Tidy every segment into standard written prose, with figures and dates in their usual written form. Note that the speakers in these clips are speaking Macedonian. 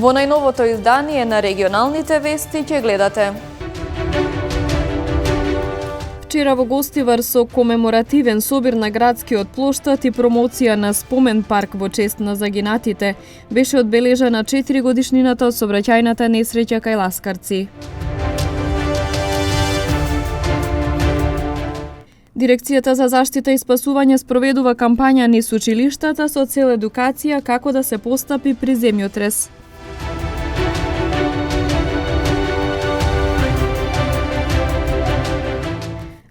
Во најновото издание на регионалните вести ќе гледате. Вчера во Гостивар со комеморативен собир на градскиот плоштад и промоција на спомен парк во чест на загинатите беше одбележана 4 годишнината од сообраќајната несреќа кај Ласкарци. Дирекцијата за заштита и спасување спроведува кампања низ училиштата со цел едукација како да се постапи при земјотрес.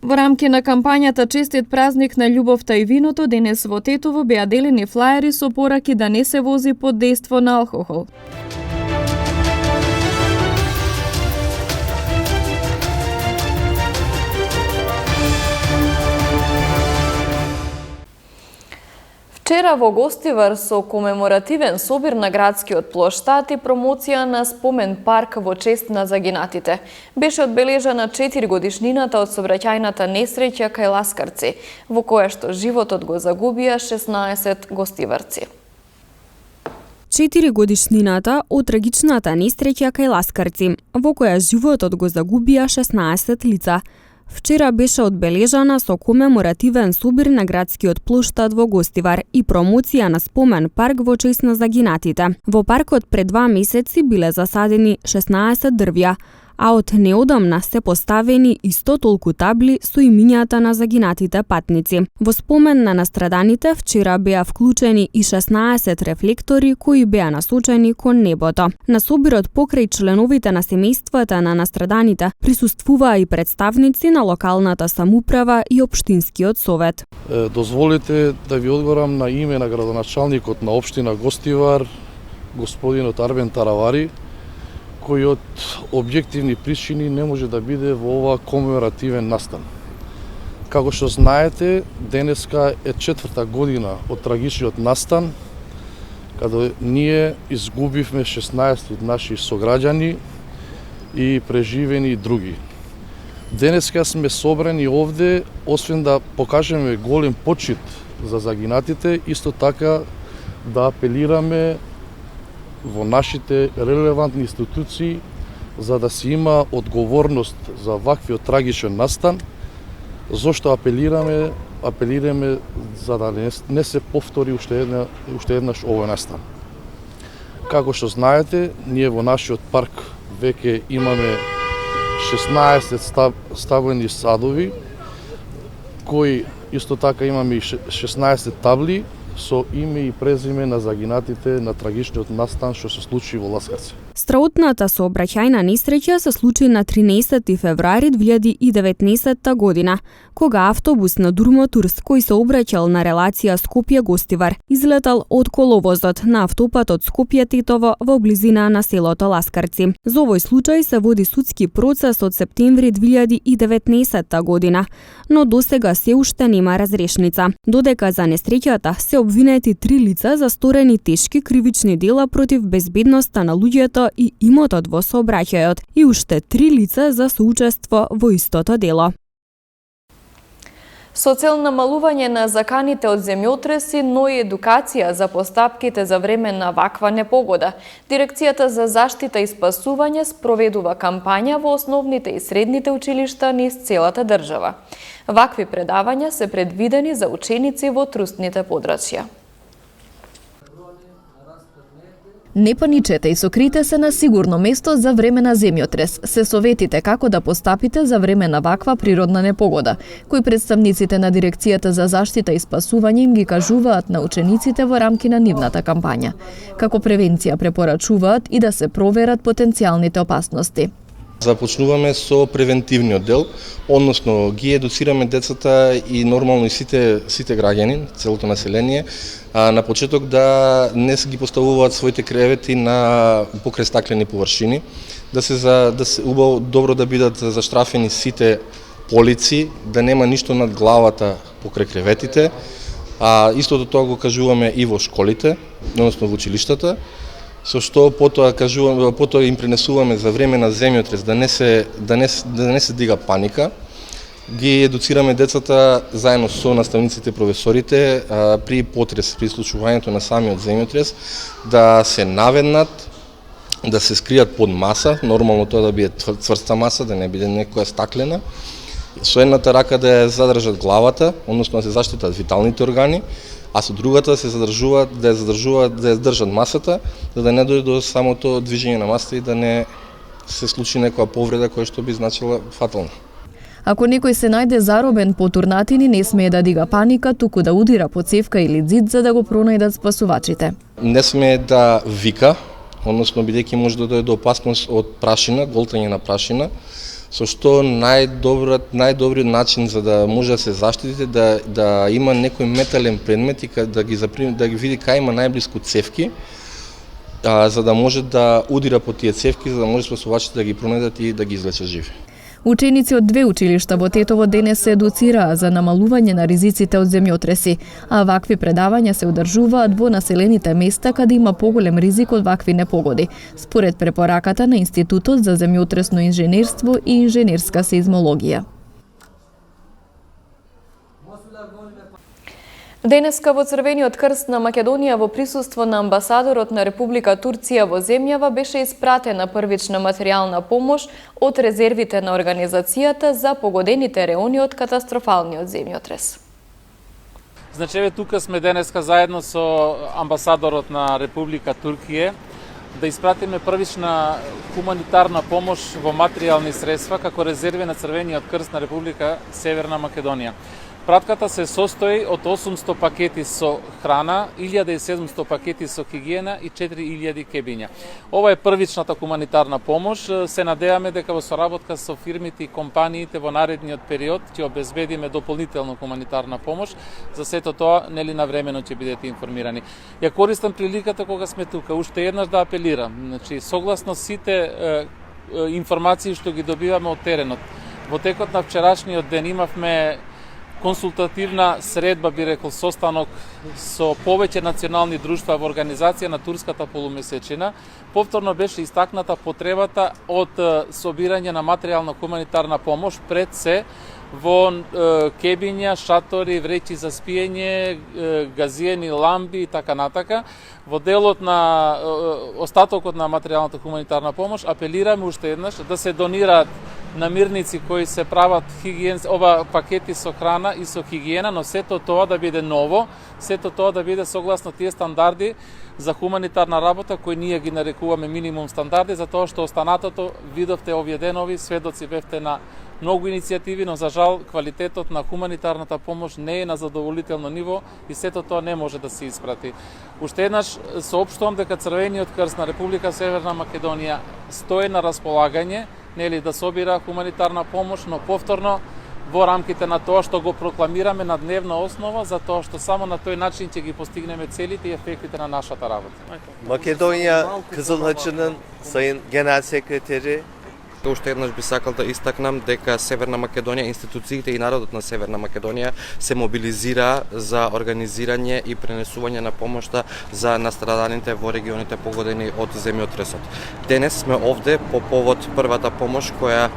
Во рамки на кампањата Честит празник на љубовта и виното, денес во Тетово беа делени флаери со пораки да не се вози под дејство на алкохол. Вчера во Гостивар со комеморативен собир на градскиот плоштад и промоција на спомен парк во чест на загинатите беше одбележана 4 годишнината од сообраќајната несреќа кај Ласкарци, во која што животот го загубија 16 гостиварци. 4 годишнината од трагичната несреќа кај Ласкарци, во која животот го загубија 16 лица. Вчера беше одбележана со комеморативен собир на градскиот плоштад во Гостивар и промоција на спомен парк во чест на загинатите. Во паркот пред 2 месеци биле засадени 16 дрвја, а од неодамна се поставени исто толку табли со имињата на загинатите патници. Во спомен на настраданите вчера беа вклучени и 16 рефлектори кои беа насочени кон небото. На собирот покрај членовите на семејствата на настраданите присуствуваа и представници на локалната самоуправа и општинскиот совет. Дозволите да ви одговорам на име на градоначалникот на општина Гостивар, господинот Арбен Таравари, кој од објективни причини не може да биде во ова комеморативен настан. Како што знаете, денеска е 4-та година од трагичниот настан, каде ние изгубивме 16 наши сограѓани и преживени други. Денеска сме собрани овде, освен да покажеме голем почит за загинатите, исто така да апелираме во нашите релевантни институции за да се има одговорност за ваквиот трагичен настан, зошто апелираме за да не се повтори уште еднаш овој настан. Како што знаете, ние во нашиот парк веќе имаме 16 стабени садови, кои исто така имаме и 16 табли со име и презиме на загинатите на трагичниот настан што се случи во Ласкарци. Страутната сообраќајна несреќа се случи на 13 февруари 2019 година, кога автобус на Дурмотурс кој се обраќал на релација Скопје-Гостивар излетал од коловозот на автопатот Скопје-Тетово во близина на селото Ласкарци. За овој случај се води судски процес од септември 2019 година, но досега се уште нема разрешница. Додека за несреќата се обвинети 3 лица за сторени тешки кривични дела против безбедноста на луѓето и имотот во сообраќајот и уште 3 лица за соучество во истото дело. Со цел намалување на заканите од земјотреси, но и едукација за постапките за време на ваква непогода, Дирекцијата за заштита и спасување спроведува кампања во основните и средните училишта низ целата држава. Вакви предавања се предвидени за ученици во трусните подрачја. Не паничете и сокрите се на сигурно место за време на земјотрес. Се советите како да постапите за време на ваква природна непогода, кои представниците на Дирекцијата за заштита и спасување им ги кажуваат на учениците во рамки на нивната кампања. Како превенција препорачуваат и да се проверат потенцијалните опасности. Започнуваме со превентивниот дел, односно ги едуцираме децата и нормално и сите граѓани, целото население, на почеток да не се ги поставуваат своите кревети на покрај стаклени површини, да се убаво добро да бидат заштрафени сите полици, да нема ништо над главата покрај креветите, а истото тоа го кажуваме и во школите, односно во училиштата, со што потоа им пренесуваме за време на земјотрес да не се дига паника. Ги едуцираме децата заедно со наставниците и професорите при потрес, при случувањето на самиот земјотрес, да се наведнат, да се скријат под маса, нормално тоа да биде цврста маса, да не биде некоја стаклена. Со едната рака да ја задржат главата, односно да се заштитат виталните органи, а со другата да се задржуваат, да ја држат масата, за да не дојде до самото движење на масата и да не се случи некоја повреда која што би значила фатална. Ако некој се најде заробен по турнатини, не смее да дига паника, туку да удира по цевка или ѕид за да го пронајдат спасувачите. Не смее да вика, односно бидејќи може да дојде до опасност од прашина, голтање на прашина, со што најдобриот начин за да може да се заштитите да има некој метален предмет и да ги види кај има најблиску цевки, за да може да удира по тие цевки, за да може спасувачите да ги пронајдат и да ги излечат живи. Ученици од 2 училишта во Тетово денес се едуцираа за намалување на ризиците од земјотреси, а вакви предавања се одржуваат во населените места каде има поголем ризик од вакви непогоди, според препораката на Институтот за земјотресно инженерство и инженерска сеизмологија. Денеска во Црвениот крст на Македонија во присуство на амбасадорот на Република Турција во земјава беше испратена првична материјална помош од резервите на организацијата за погодените реони од катастрофалниот земјотрес. Значи, еве тука сме денеска заедно со амбасадорот на Република Турција да испратиме првична хуманитарна помош во материјални средства како резерви на Црвениот крст на Република Северна Македонија. Пратката се состои од 800 пакети со храна, 1700 пакети со хигиена и 4000 кебиња. Ова е првичната хуманитарна помош. Се надеваме дека во соработка со фирмите и компаниите во наредниот период ќе обезбедиме дополнително хуманитарна помош. За сето тоа, нели навремено ќе бидете информирани. Ја користам приликата кога сме тука, уште еднаш да апелирам. Значи, согласно сите информации што ги добиваме од теренот. Во текот на вчерашниот ден имавме консултативна средба, би рекол, состанок со повеќе национални друштва во организација на турската полумесечина. Повторно беше истакната потребата од собирање на материјална хуманитарна помош пред се во кебиња, шатори, вреќи за спиење, газиени ламби и така натака. Во делот на остатокот на материјалната хуманитарна помош апелираме уште еднаш да се донираат намирници кои се прават ова пакети со храна и со хигиена, но сето тоа да биде ново, сето тоа да биде согласно тие стандарди за хуманитарна работа кои ние ги нарекуваме минимум стандарди, затоа што останатото видовте овие денови, сведоци бевте на многу иницијативи, но за жал квалитетот на хуманитарната помош не е на задоволително ниво и сето тоа не може да се испрати. Уште еднаш соопштувам дека Црвениот крст на Република Северна Македонија стои на располагање, нели да собира хуманитарна помош, но повторно во рамките на тоа што го прокламираме на дневна основа, затоа што само на тој начин ќе ги постигнеме целите и ефектите на нашата работа. Македонија Кызыл Хачынын Сайын Генерал секретари, уште еднаш би сакал да истакнам дека Северна Македонија, институциите и народот на Северна Македонија се мобилизира за организирање и пренесување на помошта за настраданите во регионите погодени од земјотресот. Денес сме овде по повод првата помош која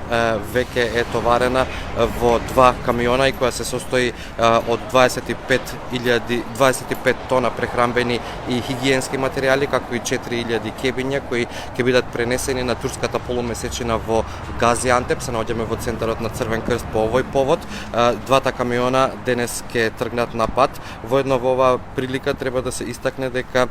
веќе е товарена во 2 камиона и која се состои од 25 тона прехранбени и хигиенски материјали, како и 4000 кебиња кои ќе бидат пренесени на турската полумесечина во Газиантеп. Се наоѓаме во центарот на Црвен крст по овој повод. Двата камиона денес ќе тргнат на пат. Воедно во оваа прилика треба да се истакне дека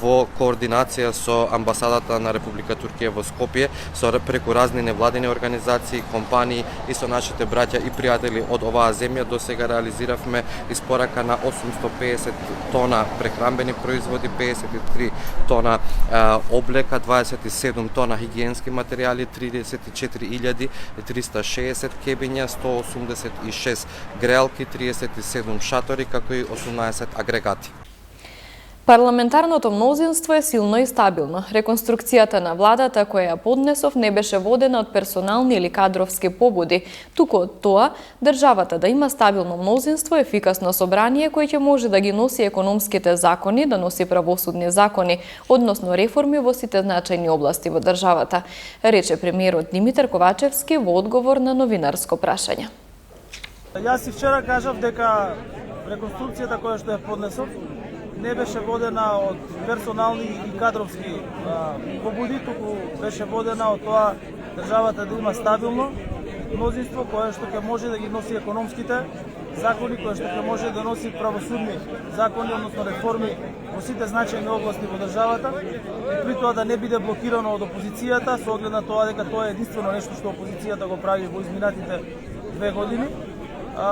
во координација со амбасадата на Република Турција во Скопје, со преку разни невладини организации, компании и со нашите браќа и пријатели од оваа земја, до сега реализиравме испорака на 850 тона прехранбени производи, 53 тона облека, 27 тона хигиенски материјали, 34.360 кебиња, 186 греалки, 37 шатори, како и 18 агрегати. Парламентарното мнозинство е силно и стабилно. Реконструкцијата на владата која ја поднесов не беше водена од персонални или кадровски побуди, туку од тоа државата да има стабилно мнозинство, ефикасно собрание кој ќе може да ги носи економските закони, да носи правосудни закони, односно реформи во сите значајни области во државата, рече премиерот Димитар Ковачевски во одговор на новинарско прашање. Јас и вчера кажав дека реконструкцијата која што ја поднесов не беше водена од персонални и кадровски побуди, туку беше водена од тоа државата да има стабилно мнозинство кое што ќе може да ги носи економските закони, кое што ќе може да носи правосудни закони, односно реформи во сите значајни области во државата, и при тоа да не биде блокирано од опозицијата, со оглед на тоа дека тоа е единствено нешто што опозицијата го прави во изминатите 2 години.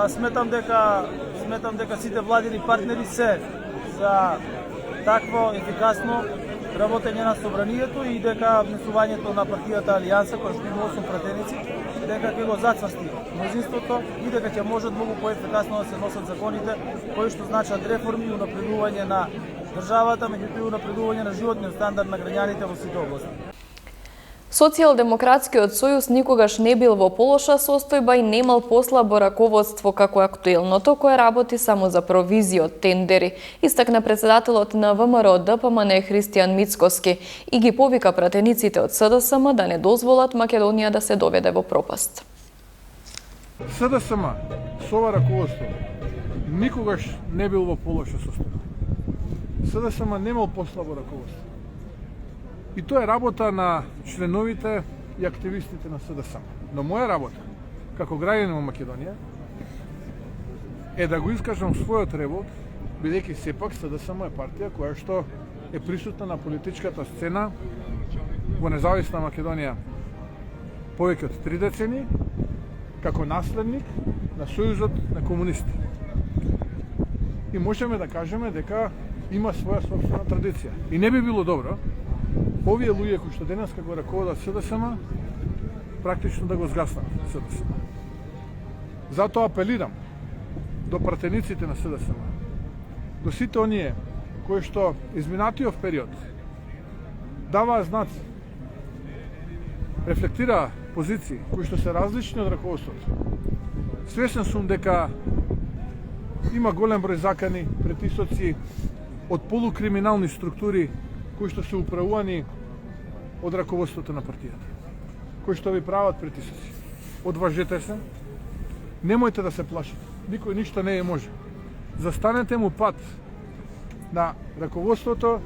Сметам дека сите владини партнери се за такво ефикасно работење на собранието и дека внесувањето на партијата Алијанса, која што има 8 пратеници, дека ќе го зацврсти мнозинството и дека ќе можат многу поефикасно да се носат законите кои што значат реформи и унапредување на државата, меѓутоа и унапредување на животниот стандард на граѓаните во сите области. Социјалдемократскиот сојуз никогаш не бил во полоша состојба и немал послабо раководство како актуелното, кое работи само за провизија од тендери, истакна председателот на ВМРО ДПМН Христијан Мицкоски и ги повика пратениците од СДСМ да не дозволат Македонија да се доведе во пропаст. СДСМ со ова раководство никогаш не бил во полоша состојба. СДСМ немал послабо раководство. И тоа е работа на членовите и активистите на СДСМ. Но моја работа, како граѓанин во Македонија, е да го искажам својот револт, бидејќи сепак СДСМ е партија која што е присутна на политичката сцена во независна Македонија повеќе од 3 децени, како наследник на Сојузот на комунисти. И можеме да кажеме дека има своја собствена традиција. И не би било добро овие луѓе кои што денеска го раководат СДСМ практично да го згаснат СДСМ. Затоа апелирам до пратениците на СДСМ, до сите оние кои што изминатиот период даваа знаци, рефлектираа позиции кои што се различни од раководството. Свесен сум дека има голем број закани, претисоци од полукриминални структури кои што се управувани од раководството на партијата, кои што ви прават притисоци. Одважете се, немојте да се плашите, никој ништо не е може. Застанете му пат на раководството,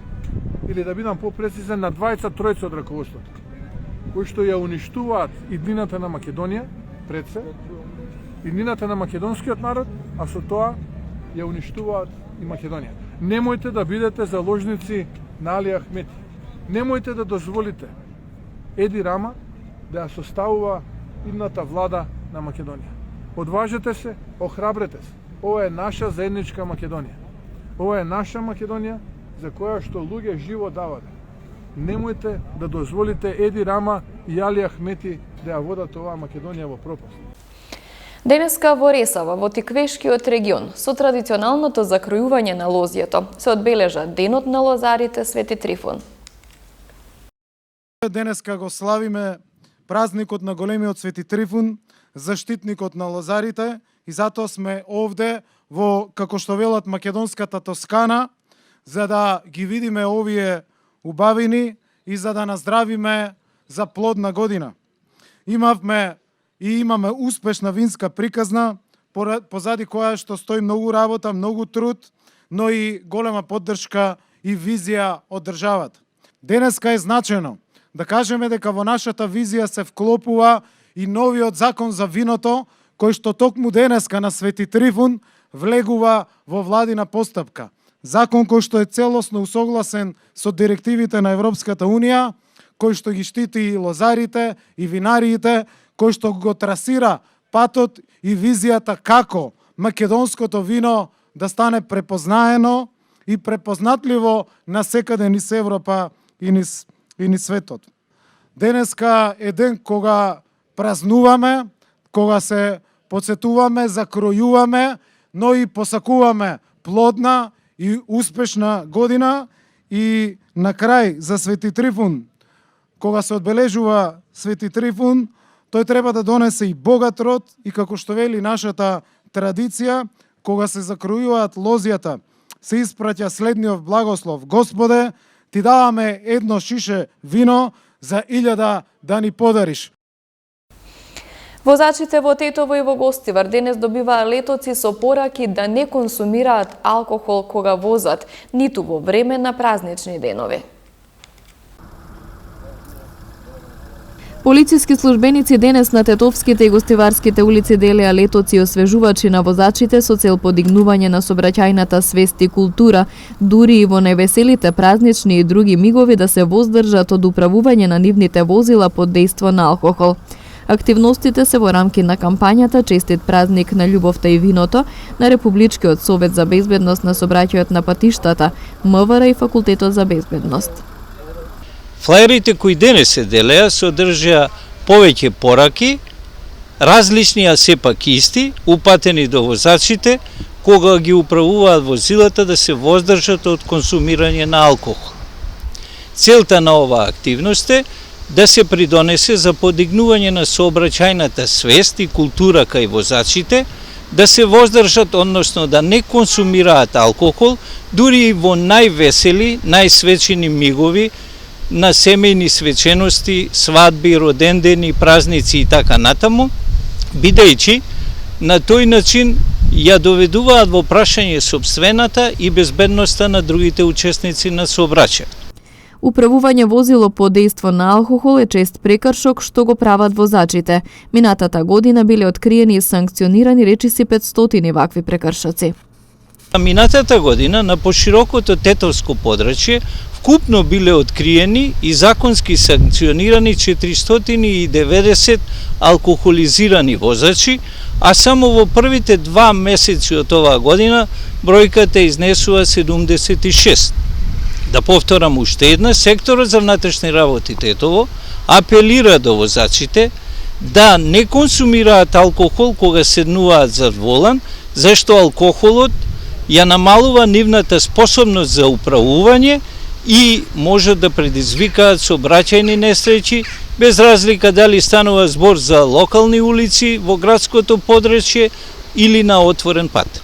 или да бидам попрецизен, на 2-3 од раководството, кои што ја уништуваат иднината на Македонија, пред се, иднината на македонскиот народ, а со тоа ја уништуваат и Македонија. Немојте да бидете заложници на Али Ахмети. Немојте да дозволите Еди Рама да ја составува идната влада на Македонија. Одважете се, охрабрете се. Ова е наша заедничка Македонија. Ова е наша Македонија за која што луѓе живо даваат. Немојте да дозволите Еди Рама и Али Ахмети да ја водат оваа Македонија во пропаст. Денеска во Ресава, во Тиквешкиот регион, со традиционалното закројување на лозјето, се одбележа Денот на лозарите Свети Трифун. Денеска го славиме празникот на големиот Свети Трифун, заштитникот на лозарите, и затоа сме овде во, како што велат, македонската Тоскана, за да ги видиме овие убавини и за да наздравиме за плодна година. Имаме успешна винска приказна, позади која што стои многу работа, многу труд, но и голема поддршка и визија од државата. Денеска е значено да кажеме дека во нашата визија се вклопува и новиот закон за виното, кој што токму денеска на Свети Трифун влегува во владина постапка. Закон кој што е целосно усогласен со директивите на Европската Унија, кој што ги штити и лозарите и винариите, кој што го трасира патот и визијата како македонското вино да стане препознаено и препознатливо насекаде низ Европа и низ светот. Денеска е ден кога празнуваме, кога се подсетуваме, закројуваме, но и посакуваме плодна и успешна година. И на крај за Свети Трифун, кога се одбележува Свети Трифун, тој треба да донесе и богат род и, како што вели нашата традиција, кога се закројуваат лозјата, се испраќа следниот благослов: Господе, ти даваме едно шише вино за 1000 да ни подариш. Возачите во Тетово и во Гостивар денес добиваа летоци со пораки да не консумираат алкохол кога возат, ниту во време на празнични денови. Полициски службеници денес на Тетовските и Гостиварските улици делеа летоци и освежувачи на возачите со цел подигнување на сообраќајната свест и култура, дури и во невеселите празнични и други мигови да се воздржат од управување на нивните возила под дејство на алкохол. Активностите се во рамки на кампањата Честит празник на љубовта и виното на Републичкиот совет за безбедност на сообраќајот на патиштата, МВР и Факултетот за безбедност. Флаерите кои денес се делеа содржаа повеќе пораки, различни, а сепак исти, упатени до возачите, кога ги управуваат возилата да се воздржат од консумирање на алкохол. Целта на оваа активност е да се придонесе за подигнување на сообраќајната свест и култура кај возачите, да се воздржат, односно да не консумираат алкохол, дури и во највесели, најсвечени мигови, на семејни свечености, свадби, родендени, празници и така натаму, бидејќи на тој начин ја доведуваат во прашање сопствената и безбедноста на другите учесници на сообраќај. Управување возило под дејство на алкохол е чест прекршок што го прават возачите. Минатата година биле откриени и санкционирани речиси 500 вакви прекршоци. Минатата година на поширокото тетовско подрачје вкупно биле откриени и законски санкционирани 490 алкохолизирани возачи, а само во првите 2 месеци од оваа година бројката изнесува 76. Да повторам уште една, секторот за внатрешни работи Тетово апелира до возачите да не консумираат алкохол кога седнуваат за волан, зашто алкохолот ја намалува нивната способност за управување и може да предизвикаат сообраќајни несреќи, без разлика дали станува збор за локални улици во градското подрачје или на отворен пат.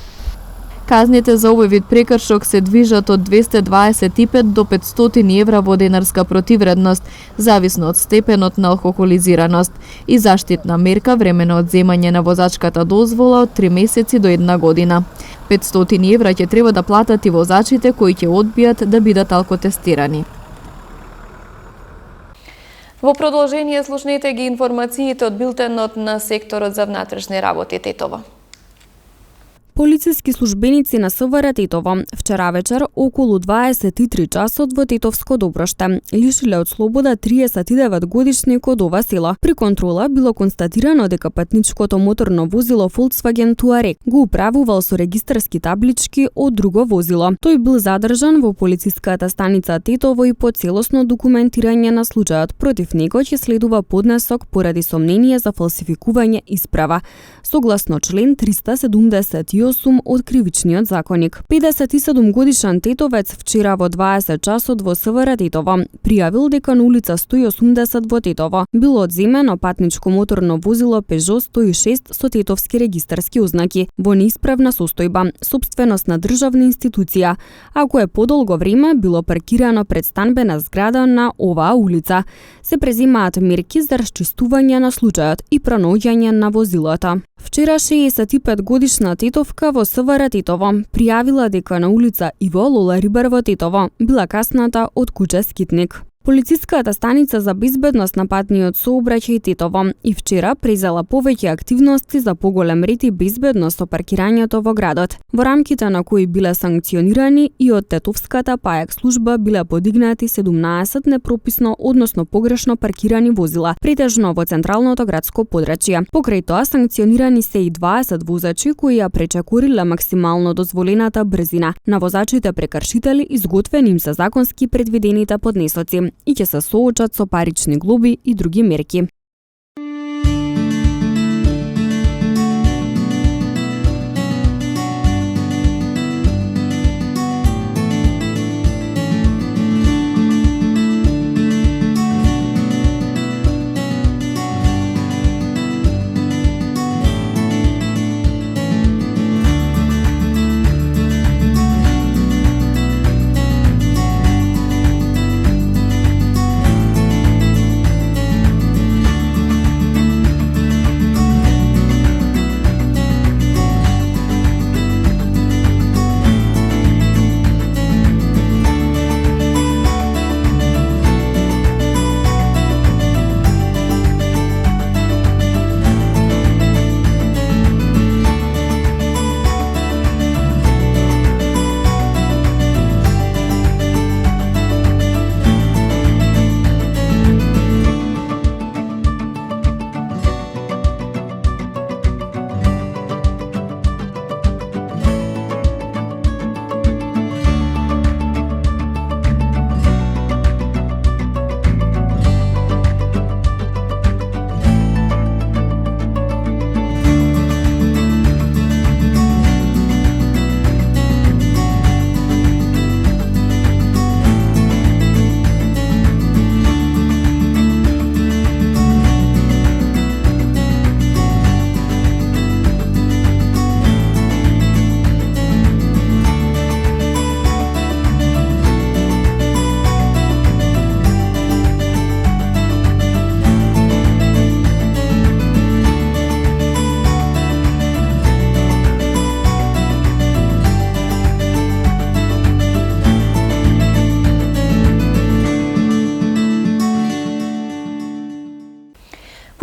Казните за овој вид прекршок се движат од 225 до 500 евра во денарска противредност, зависно од степенот на алкохолизираност, и заштитна мерка времено одземање на возачката дозвола од 3 месеци до 1 година. 500 евра ќе треба да платат и возачите кои ќе одбијат да бидат алкотестирани. Во продолжение слушнете ги информациите од билтенот на секторот за внатрешни работи Тетово. Полициски службеници на СВР Тетово вчера вечер околу 23 часот во Тетовско Доброште лишиле од слобода 39 годишник од ова село. При контрола било констатирано дека патничкото моторно возило Volkswagen Touareg го управувал со регистарски таблички од друго возило. Тој бил задржан во полициската станица Тетово и по целосно документирање на случајот против него ќе следува поднесок поради сомнение за фалсификување исправа, согласно член 378 од Кривичниот законник. 57 годишен тетовец вчера во 20 часот во СВР Тетово пријавил дека на улица 180 во Тетово било одземено патничко моторно возило Peugeot 106 со тетовски регистарски ознаки во неисправна состојба, собственост на државна институција, а кое подолго време било паркирано пред станбена зграда на оваа улица. Се преземаат мерки за расчистување на случајот и пронаоѓање на возилото. Вчера 65 годишна тетовка во СВР Тетово пријавила дека на улица Иво Лола Рибар во Тетово била касната од куќа скитник. Полициската станица за безбедност на патниот сообраќај Тетово и вчера презела повеќе активности за поголем ред и безбедност со паркирањето во градот, во рамките на кои биле санкционирани и од Тетовската паек служба биле подигнати 17 непрописно, односно погрешно паркирани возила, претежно во централното градско подрачје. Покрај тоа санкционирани се и 20 возачи кои ја пречекориле максимално дозволената брзина. На возачите прекршители изготвени им се законски предвидените поднесоци и ќе се соочат со парични глоби и други мерки.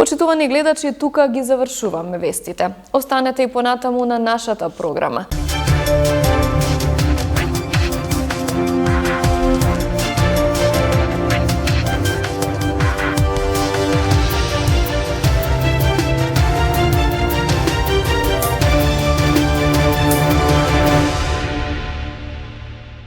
Почитувани гледачи, тука ги завршуваме вестите. Останете и понатаму на нашата програма.